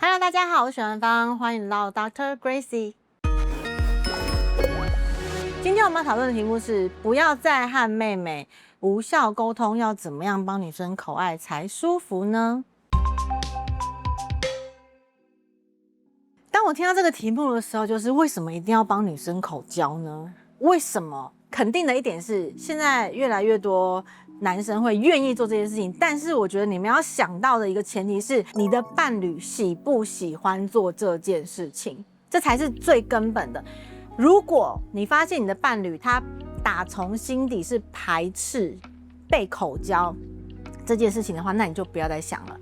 Hello， 大家好，我是许文芳，欢迎来到 Dr. Gracie。今天我们要讨论的题目是：不要再和妹妹无效沟通，要怎么样帮女生口爱才舒服呢？当我听到这个题目的时候，就是为什么一定要帮女生口交呢？为什么？肯定的一点是，现在越来越多男生会愿意做这件事情，但是我觉得你们要想到的一个前提是，你的伴侣喜不喜欢做这件事情，这才是最根本的。如果你发现你的伴侣他打从心底是排斥被口交这件事情的话，那你就不要再想了。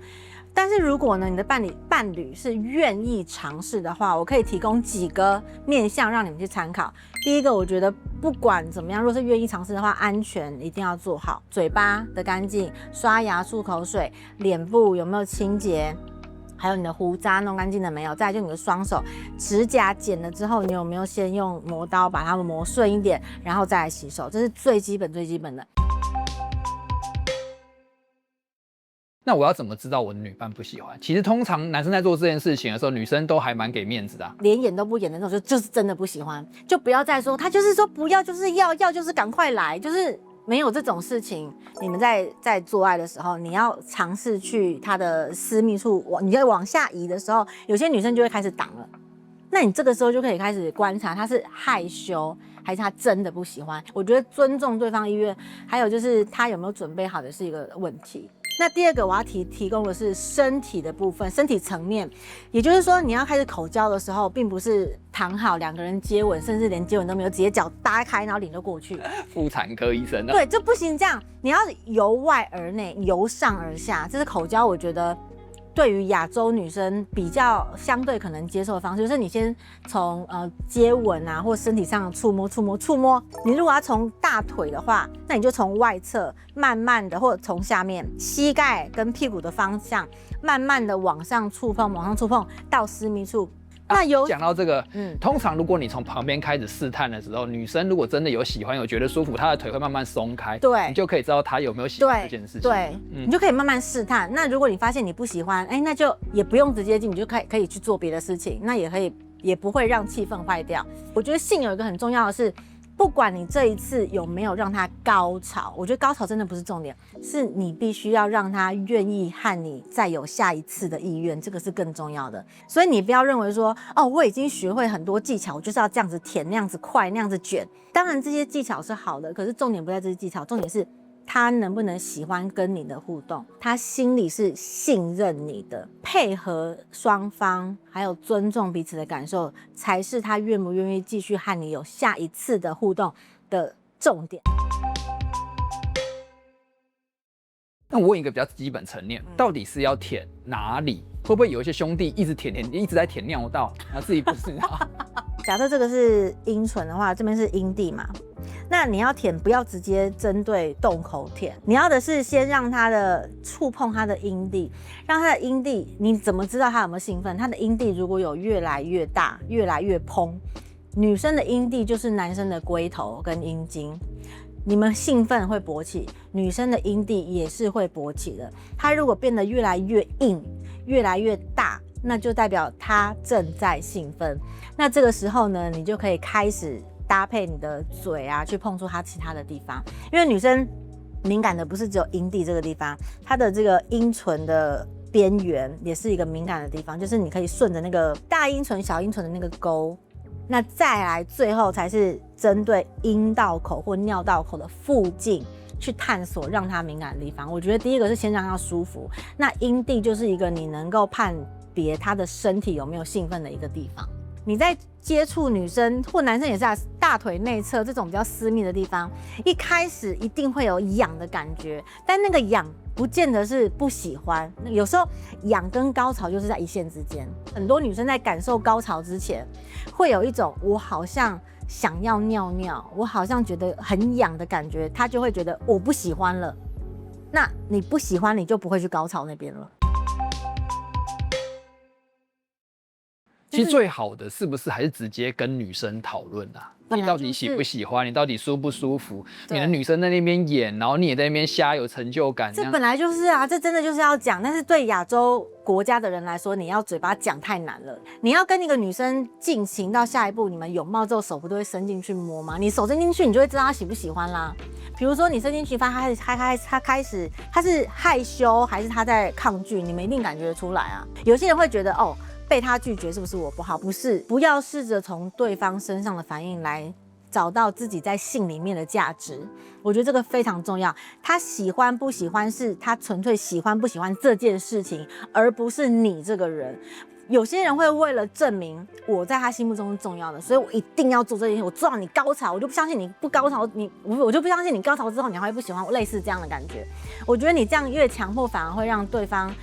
但是如果呢，你的伴侣是愿意尝试的话，我可以提供几个面向让你们去参考。第一个，我觉得不管怎么样，若是愿意尝试的话，安全一定要做好，嘴巴的干净，刷牙漱口水，脸部有没有清洁，还有你的胡渣弄干净了没有？再来就你的双手，指甲剪了之后，你有没有先用磨刀把它们磨顺一点，然后再来洗手，这是最基本的。那我要怎么知道我的女伴不喜欢？其实通常男生在做这件事情的时候，女生都还蛮给面子的连演都不演的那种，就是真的不喜欢，就不要再说他就是说不要，就是要就是赶快来，就是没有这种事情。你们在做爱的时候，你要尝试去他的私密处，你要往下移的时候，有些女生就会开始挡了。那你这个时候就可以开始观察，他是害羞还是他真的不喜欢。我觉得尊重对方意愿，还有就是他有没有准备好的是一个问题。那第二个我要提供的是身体的部分，身体层面，也就是说你要开始口交的时候，并不是躺好两个人接吻，甚至连接吻都没有，直接脚搭开然后领就过去。妇产科医生对，这不行，这样你要由外而内，由上而下，这是口交，我觉得对于亚洲女生比较相对可能接受的方式，就是你先从接吻啊，或身体上的触摸。你如果要从大腿的话，那你就从外侧慢慢的，或者从下面膝盖跟屁股的方向，慢慢的往上触碰到私密处。那讲到这个，通常如果你从旁边开始试探的时候，女生如果真的有喜欢，有觉得舒服，她的腿会慢慢松开，对，你就可以知道她有没有喜欢这件事情。对，你就可以慢慢试探。那如果你发现你不喜欢，那就也不用直接进，你就可以去做别的事情，那也不会让气氛坏掉。我觉得性有一个很重要的是，不管你这一次有没有让他高潮，我觉得高潮真的不是重点，是你必须要让他愿意和你再有下一次的意愿，这个是更重要的。所以你不要认为说，我已经学会很多技巧，我就是要这样子舔，那样子快，那样子卷。当然这些技巧是好的，可是重点不在这些技巧，重点是他能不能喜欢跟你的互动，他心里是信任你的，配合双方还有尊重彼此的感受，才是他愿不愿意继续和你有下一次的互动的重点。那我问一个比较基本层面，到底是要舔哪里？会不会有一些兄弟一直一直在舔尿道，然后自己不知道？假设这个是阴唇的话，这边是阴蒂嘛，那你要舔，不要直接针对洞口舔，你要的是先让他的触碰他的阴蒂，让他的阴蒂，你怎么知道他有没有兴奋？他的阴蒂如果有越来越大，越来越嘭，女生的阴蒂就是男生的龟头跟阴茎。你们兴奋会勃起，女生的阴蒂也是会勃起的。它如果变得越来越硬，越来越大，那就代表她正在兴奋。那这个时候呢，你就可以开始搭配你的嘴啊，去碰触她其他的地方。因为女生敏感的不是只有阴蒂这个地方，她的这个阴唇的边缘也是一个敏感的地方，就是你可以顺着那个大阴唇、小阴唇的那个沟。那再来，最后才是针对阴道口或尿道口的附近去探索让它敏感的地方。我觉得第一个是先让它舒服，那阴蒂就是一个你能够判别他的身体有没有兴奋的一个地方。你在接触女生或男生也是大腿内侧这种比较私密的地方，一开始一定会有痒的感觉，但那个痒不见得是不喜欢，有时候痒跟高潮就是在一线之间。很多女生在感受高潮之前，会有一种我好像想要尿尿，我好像觉得很痒的感觉，她就会觉得我不喜欢了。那你不喜欢，你就不会去高潮那边了。其实最好的是不是还是直接跟女生讨论啊？你到底喜不喜欢？你到底舒不舒服？你的女生在那边演，然后你也在那边瞎有成就感。这本来就是啊，这真的就是要讲。但是对亚洲国家的人来说，你要嘴巴讲太难了。你要跟一个女生进行到下一步，你们拥抱之后，手不都会伸进去摸吗？你手伸进去，你就会知道他喜不喜欢啦。比如说你伸进去，发现他开始他是害羞还是他在抗拒，你们一定感觉得出来啊。有些人会觉得哦，被他拒绝是不是我不好？不是，不要试着从对方身上的反应来找到自己在性里面的价值。我觉得这个非常重要。他喜欢不喜欢是他纯粹喜欢不喜欢这件事情，而不是你这个人。有些人会为了证明我在他心目中是重要的，所以我一定要做这件事。我做到你高潮，我就不相信你不高潮，我就不相信你高潮之后你还会不喜欢我，类似这样的感觉。我觉得你这样越强迫，反而会让对方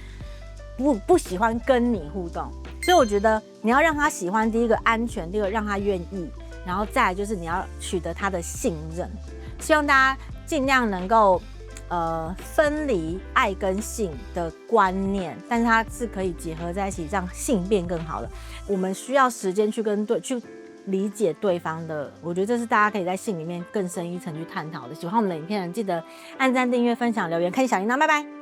不喜欢跟你互动。所以我觉得你要让他喜欢，第一个安全，第二个让他愿意，然后再来就是你要取得他的信任。希望大家尽量能够分离爱跟性的观念，但是它是可以结合在一起，让性变更好的。我们需要时间去理解对方的，我觉得这是大家可以在性里面更深一层去探讨的。喜欢我们的影片的人，记得按赞、订阅、分享、留言，开启小铃铛，拜拜。